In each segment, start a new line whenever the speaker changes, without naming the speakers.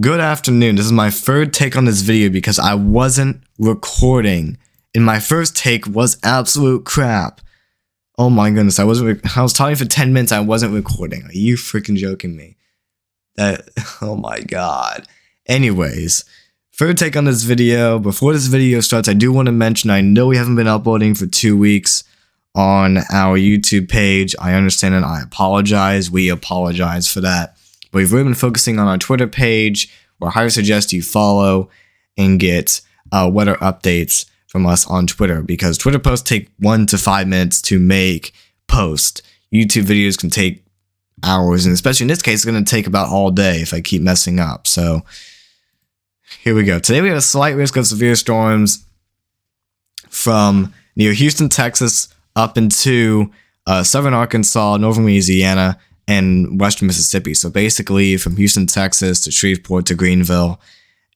Good afternoon. This is my third take on this video because I wasn't recording. And my first take was absolute crap. Oh my goodness, I was talking for 10 minutes, I wasn't recording. Are you freaking joking me? Oh my god. Anyways, third take on this video. Before this video starts, I do want to mention I know we haven't been uploading for 2 weeks on our YouTube page. I understand and I apologize. We apologize for that. But we've really been focusing on our Twitter page, where I highly suggest you follow and get weather updates from us on Twitter, because Twitter posts take 1 to 5 minutes to make post. YouTube videos can take hours, and especially in this case, it's going to take about all day if I keep messing up. So here we go. Today we have a slight risk of severe storms from near Houston, Texas, up into southern Arkansas, northern Louisiana, and western Mississippi. So basically from Houston, Texas to Shreveport to Greenville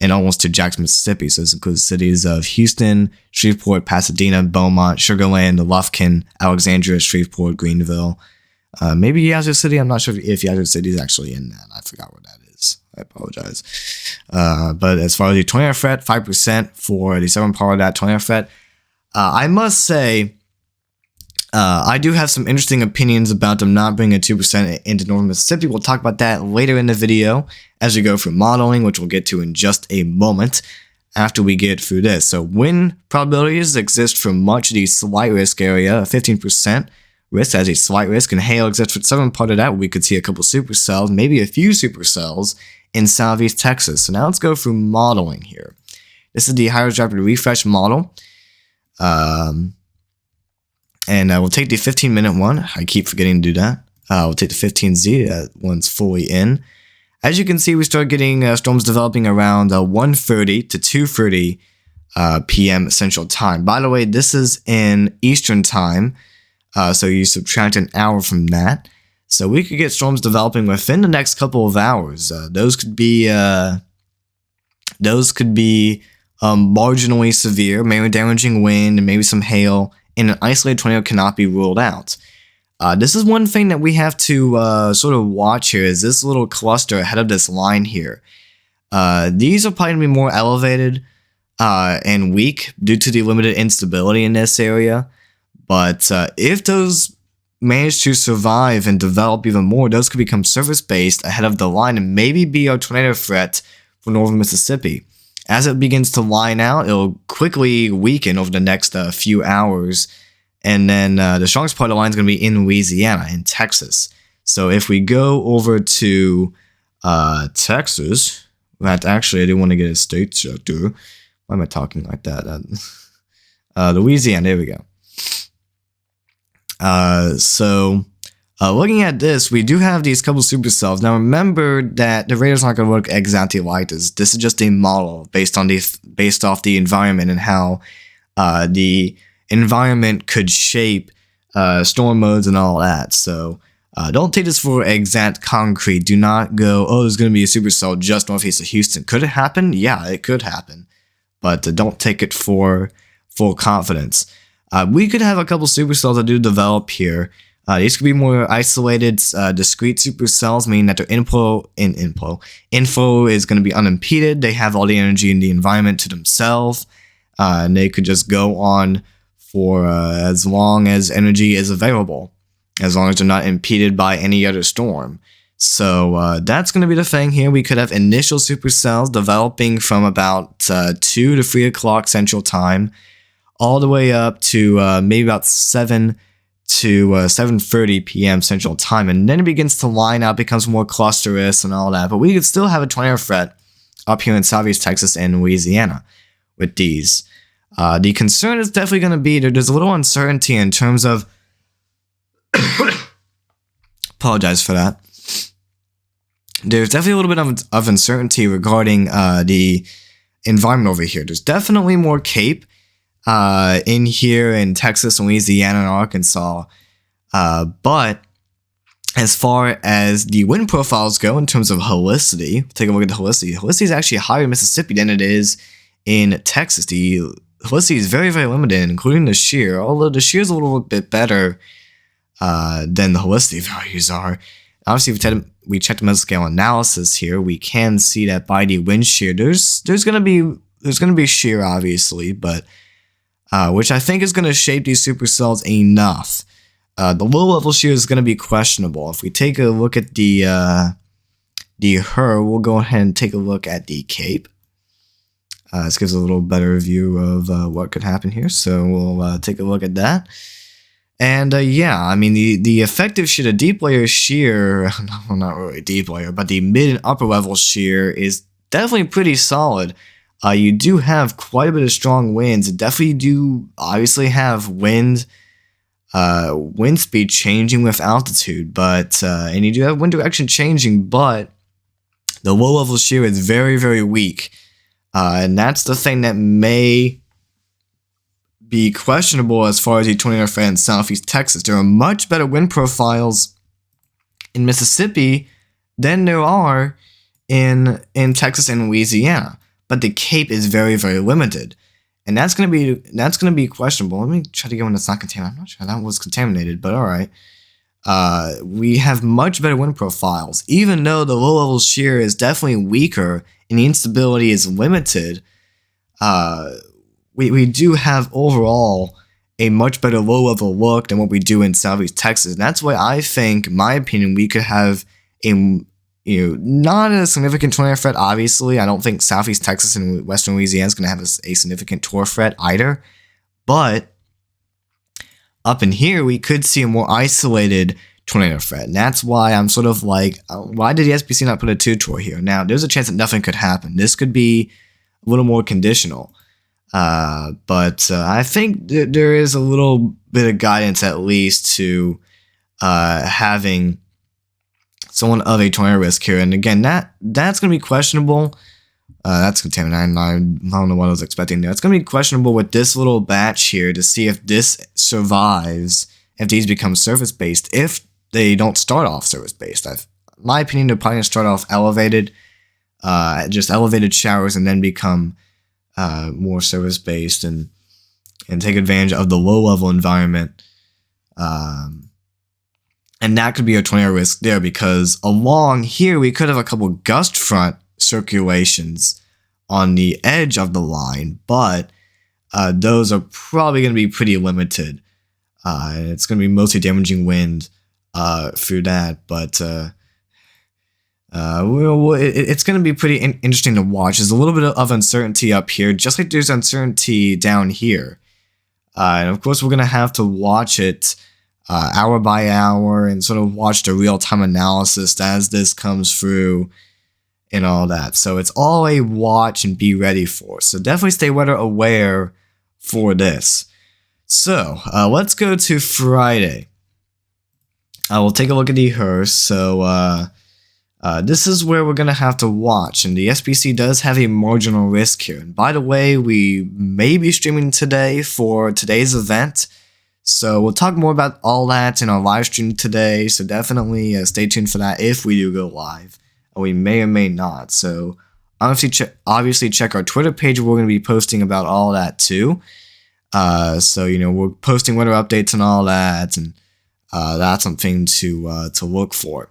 and almost to Jackson, Mississippi. So this includes cities of Houston, Shreveport, Pasadena, Beaumont, Sugar Land, Lufkin, Alexandria, Shreveport, Greenville. Maybe Yazoo City. I'm not sure if Yazoo City is actually in that. I forgot what that is. I apologize. But as far as the 20-hour threat, 5% for the southern part of that 20-hour threat. I must say, I do have some interesting opinions about them not bringing a 2% into northern Mississippi. We'll talk about that later in the video as we go through modeling, which we'll get to in just a moment after we get through this. So wind probabilities exist for much of the slight risk area, 15% risk as a slight risk, and hail exists for the southern part of that. We could see a couple supercells, maybe a few supercells in southeast Texas. So now let's go through modeling here. This is the Hydro's Rapid Refresh model. And we'll take the 15-minute one. I keep forgetting to do that. We'll take the 15Z. That one's fully in. As you can see, we start getting storms developing around 1:30 to 2:30 p.m. Central Time. By the way, this is in Eastern Time, so you subtract an hour from that. So we could get storms developing within the next couple of hours. Those could be marginally severe, mainly damaging wind and maybe some hail. And an isolated tornado cannot be ruled out. This is one thing that we have to sort of watch here, is this little cluster ahead of this line here. These are probably going to be more elevated and weak due to the limited instability in this area. But if those manage to survive and develop even more, those could become surface-based ahead of the line and maybe be our tornado threat for northern Mississippi. As it begins to line out, it'll quickly weaken over the next few hours. And then the strongest part of the line is going to be in Louisiana, in Texas. So if we go over to Texas, actually, I didn't want to get a state sector. Why am I talking like that? Louisiana, there we go. Looking at this, we do have these couple supercells. Now remember that the radar's not going to work exactly like this. This is just a model based off the environment and how the environment could shape storm modes and all that. So don't take this for exact concrete. Do not go, oh, there's going to be a supercell just northeast of Houston. Could it happen? Yeah, it could happen. But don't take it for full confidence. We could have a couple supercells that do develop here. These could be more isolated, discrete supercells, meaning that their inflow is going to be unimpeded. They have all the energy in the environment to themselves, and they could just go on for as long as energy is available, as long as they're not impeded by any other storm. So that's going to be the thing here. We could have initial supercells developing from about 2 to 3 o'clock Central Time, all the way up to maybe about 7 to 7:30 p.m. Central Time, and then it begins to line out, becomes more clusterous and all that. But we could still have a tornado threat up here in southeast Texas and Louisiana with these. The concern is definitely going to be there's a little uncertainty in terms of apologize for that. There's definitely a little bit of uncertainty regarding the environment over here. There's definitely more CAPE in here in Texas and Louisiana and Arkansas. But as far as the wind profiles go in terms of helicity, take a look at the helicity. Helicity is actually higher in Mississippi than it is in Texas. The helicity is very, very limited, including the shear, although the shear is a little bit better than the helicity values are. Obviously, if we check the mesoscale analysis here, we can see that by the wind shear, there's gonna be shear, obviously, but which I think is gonna shape these supercells enough. The low level shear is gonna be questionable. If we take a look at the HER, we'll go ahead and take a look at the CAPE. This gives a little better view of what could happen here, so we'll take a look at that. And yeah, I mean, the effective shear, the deep layer shear, well, not really deep layer, but the mid and upper level shear is definitely pretty solid. You do have quite a bit of strong winds. Definitely do obviously have wind speed changing with altitude, but and you do have wind direction changing, but the low level shear is very, very weak. And that's the thing that may be questionable as far as the tornado threat in southeast Texas. There are much better wind profiles in Mississippi than there are in Texas and Louisiana, but the Cape is very, very limited, and that's gonna be questionable. Let me try to get one that's not contaminated. I'm not sure that was contaminated, but all right. We have much better wind profiles, even though the low level shear is definitely weaker and the instability is limited. We do have overall a much better low level look than what we do in southeast Texas. And that's why I think, in my opinion, we could have not a significant tornado threat. Obviously, I don't think southeast Texas and western Louisiana is going to have a significant tornado threat either. But up in here, we could see a more isolated tornado threat. And that's why I'm sort of like, why did the SPC not put a 2 tor here? Now, there's a chance that nothing could happen. This could be a little more conditional. But I think there is a little bit of guidance, at least, to having someone of a tornado risk here. And again, that's going to be questionable. That's contaminated. I don't know what I was expecting there. It's going to be questionable with this little batch here to see if this survives, if these become surface-based, if they don't start off surface-based. In my opinion, they're probably going to start off elevated, just elevated showers, and then become more surface-based and take advantage of the low-level environment. And that could be a tornado risk there, because along here we could have a couple gust front circulations on the edge of the line, but those are probably going to be pretty limited. It's going to be mostly damaging wind through that, but it's going to be pretty interesting to watch. There's a little bit of uncertainty up here, just like there's uncertainty down here. And of course, we're going to have to watch it hour by hour and sort of watch the real-time analysis as this comes through and all that. So it's all a watch and be ready for. So definitely stay weather aware for this. So let's go to Friday. We'll take a look at the HER. So this is where we're going to have to watch. And the SPC does have a marginal risk here. And by the way, we may be streaming today for today's event. So we'll talk more about all that in our live stream today. So definitely stay tuned for that if we do go live. We may or may not. So obviously check our Twitter page. We're going to be posting about all that too. So, we're posting weather updates and all that. And that's something to look for.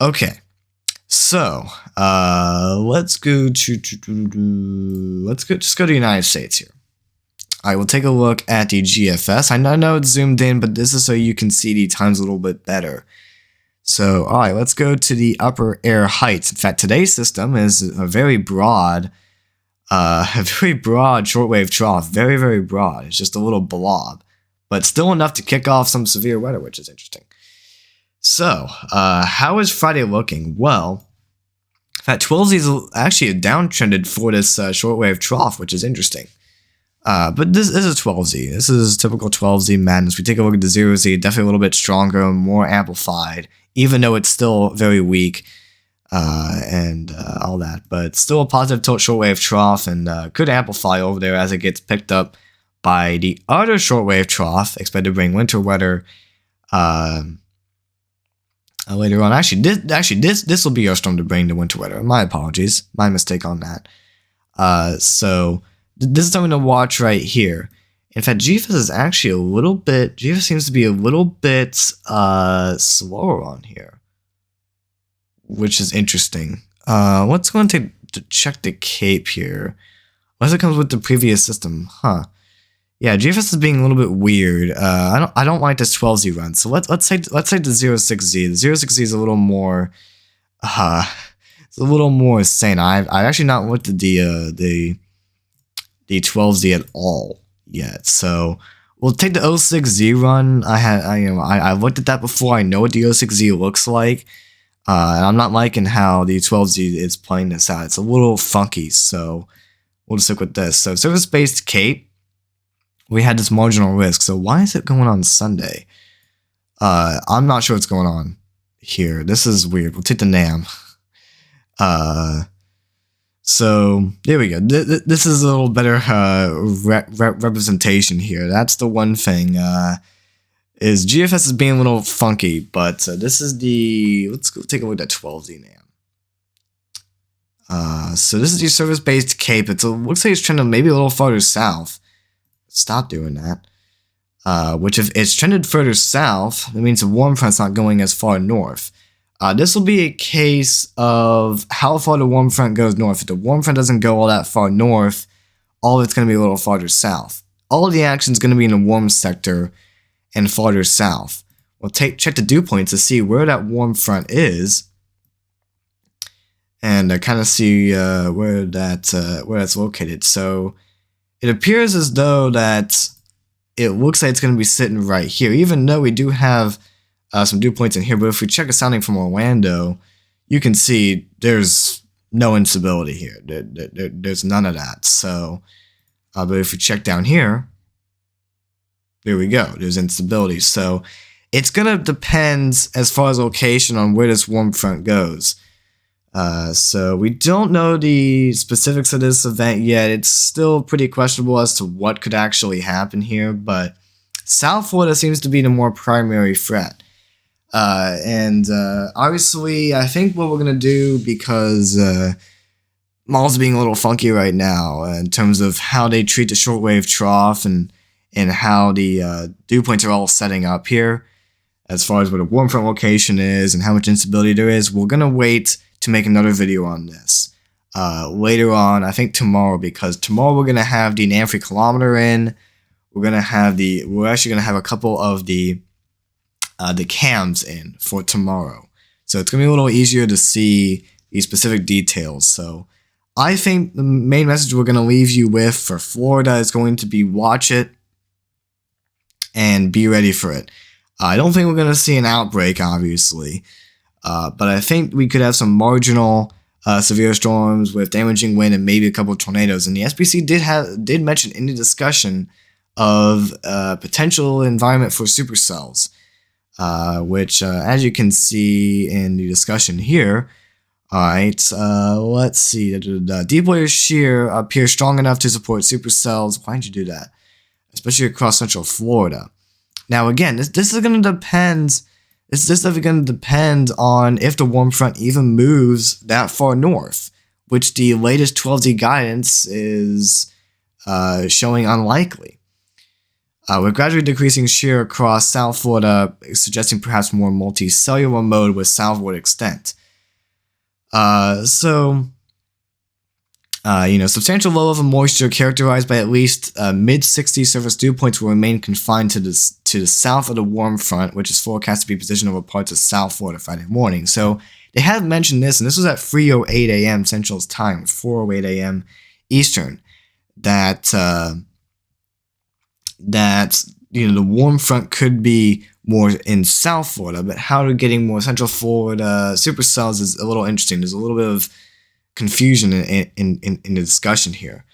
Okay. So let's go to the United States here. All right, we'll take a look at the GFS. I know it's zoomed in, but this is so you can see the times a little bit better. So, all right, let's go to the upper air heights. In fact, today's system is a very broad shortwave trough. Very, very broad. It's just a little blob, but still enough to kick off some severe weather, which is interesting. So, how is Friday looking? Well, in fact, 12Z is actually downtrended for this shortwave trough, which is interesting. But this is 12Z. This is typical 12Z madness. We take a look at the 0Z, definitely a little bit stronger, more amplified, even though it's still very weak and all that. But still a positive tilt shortwave trough and could amplify over there as it gets picked up by the other shortwave trough, expected to bring winter weather later on. Actually, this will be our storm to bring the winter weather. My apologies. My mistake on that. So this is something to watch right here. In fact, GFS is actually GFS seems to be a little bit slower on here. which is interesting. Let's go to check the cape here. Unless it comes with the previous system, huh? Yeah, GFS is being a little bit weird. I don't like this 12Z run. So let's take the 06Z. The 06Z is a little more it's a little more sane. I've actually not looked at the 12Z at all yet. So we'll take the 06Z run. I looked at that before. I know what the 06Z looks like. And I'm not liking how the 12Z is playing this out. It's a little funky, so we'll just stick with this. So service-based cape. We had this marginal risk. So why is it going on Sunday? I'm not sure what's going on here. This is weird. We'll take the NAM. So there we go. This is a little better representation here. That's the one thing. Is GFS is being a little funky, but this is the. Let's go take a look at 12Z NAM. So this is the service-based cape. Looks like it's trending maybe a little farther south. Stop doing that. Which if it's trended further south, that means the warm front's not going as far north. This will be a case of how far the warm front goes north. If the warm front doesn't go all that far north, all of it's going to be a little farther south. All of the action is going to be in the warm sector and farther south. We'll check the dew points to see where that warm front is, and kind of see where that's located. So it appears as though that it looks like it's going to be sitting right here, even though we do have some dew points in here. But if we check a sounding from Orlando, you can see there's no instability here. There's none of that. So, but if we check down here, there we go. There's instability. So it's going to depend as far as location on where this warm front goes. So we don't know the specifics of this event yet. It's still pretty questionable as to what could actually happen here, but South Florida seems to be the more primary threat. Obviously, I think what we're going to do, because Mall's being a little funky right now in terms of how they treat the shortwave trough and how the dew points are all setting up here, as far as where the warm front location is and how much instability there is, we're going to wait to make another video on this later on, I think tomorrow, because tomorrow we're going to have the amphikilometer in. We're actually going to have a couple of the cams in for tomorrow. So it's going to be a little easier to see these specific details. So I think the main message we're going to leave you with for Florida is going to be watch it and be ready for it. I don't think we're going to see an outbreak, obviously. But I think we could have some marginal severe storms with damaging wind and maybe a couple of tornadoes. And the SPC did mention in the discussion of potential environment for supercells, which, as you can see in the discussion here, all right, let's see. The deep layer shear appears strong enough to support supercells. Why did you do that? Especially across central Florida. Now, again, this is going to depend. It's just going to depend on if the warm front even moves that far north, which the latest 12Z guidance is showing unlikely. With gradually decreasing shear across South Florida, suggesting perhaps more multicellular mode with southward extent. Substantial low level moisture characterized by at least mid-60 surface dew points will remain confined to the south of the warm front, which is forecast to be positioned over parts of South Florida Friday morning. So they have mentioned this, and this was at 3:08 a.m. Central Time, 4:08 a.m. Eastern, that the warm front could be more in South Florida, but how to getting more Central Florida supercells is a little interesting. There's a little bit of confusion in the discussion here,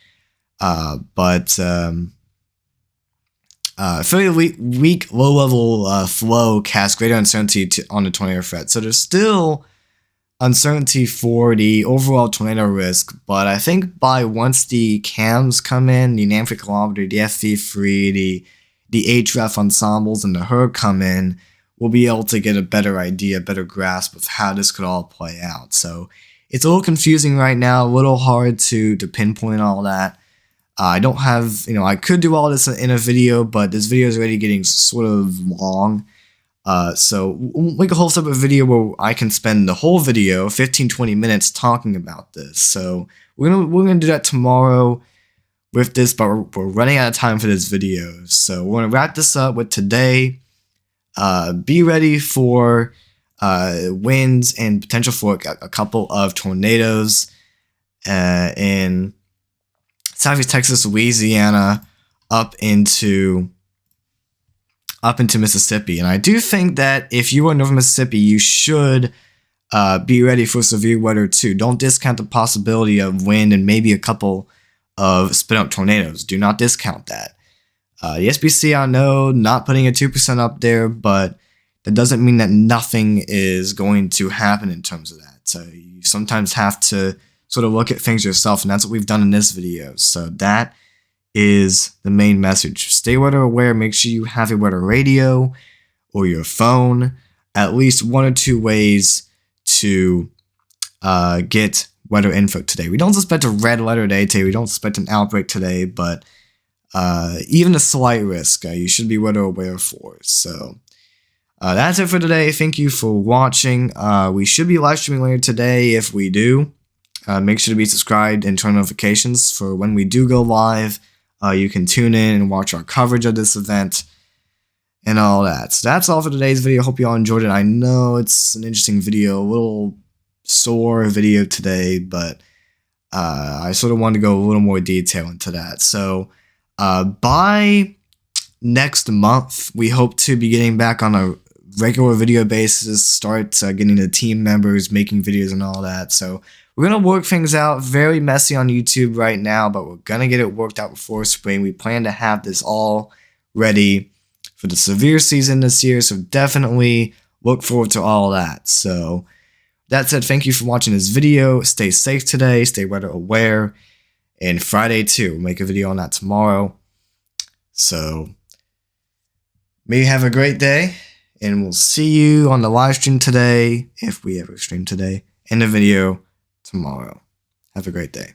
fairly weak low-level flow casts greater uncertainty on the tornado threat. So there's still uncertainty for the overall tornado risk, but I think once the cams come in, the amphikilometer, the FV3, the HREF ensembles, and the HER come in, we'll be able to get a better idea, better grasp of how this could all play out. So it's a little confusing right now, a little hard to pinpoint all that. I don't have, I could do all this in a video, but this video is already getting sort of long. So we'll make a whole separate video where I can spend the whole video, 15-20 minutes, talking about this. So we're gonna do that tomorrow with this, but we're running out of time for this video. So we're gonna wrap this up with today. Be ready for winds and potential for a couple of tornadoes in Southeast Texas, Louisiana, up into Mississippi. And I do think that if you are in Northern Mississippi, you should be ready for severe weather too. Don't discount the possibility of wind and maybe a couple of spin-up tornadoes. Do not discount that. The SBC, I know, not putting a 2% up there, but that doesn't mean that nothing is going to happen in terms of that. So you sometimes have to sort of look at things yourself, and that's what we've done in this video. So that is the main message. Stay weather aware. Make sure you have your weather radio or your phone. At least 1 or 2 ways to get weather info today. We don't suspect a red letter day today. We don't suspect an outbreak today, but even a slight risk you should be weather aware for. So that's it for today. Thank you for watching. We should be live streaming later today. If we do, make sure to be subscribed and turn notifications for when we do go live. You can tune in and watch our coverage of this event and all that. So that's all for today's video. Hope you all enjoyed it. I know it's an interesting video, a little sore video today, but I sort of wanted to go a little more detail into that. So by next month, we hope to be getting back on a regular video basis, start getting the team members making videos and all that. So we're going to work things out. Very messy on YouTube right now, but we're going to get it worked out before spring. We plan to have this all ready for the severe season this year, so definitely look forward to all that. So that said, thank you for watching this video. Stay safe today. Stay weather aware. And Friday too. We'll make a video on that tomorrow. So may you have a great day, and we'll see you on the live stream today, if we ever stream today, in the video tomorrow. Have a great day.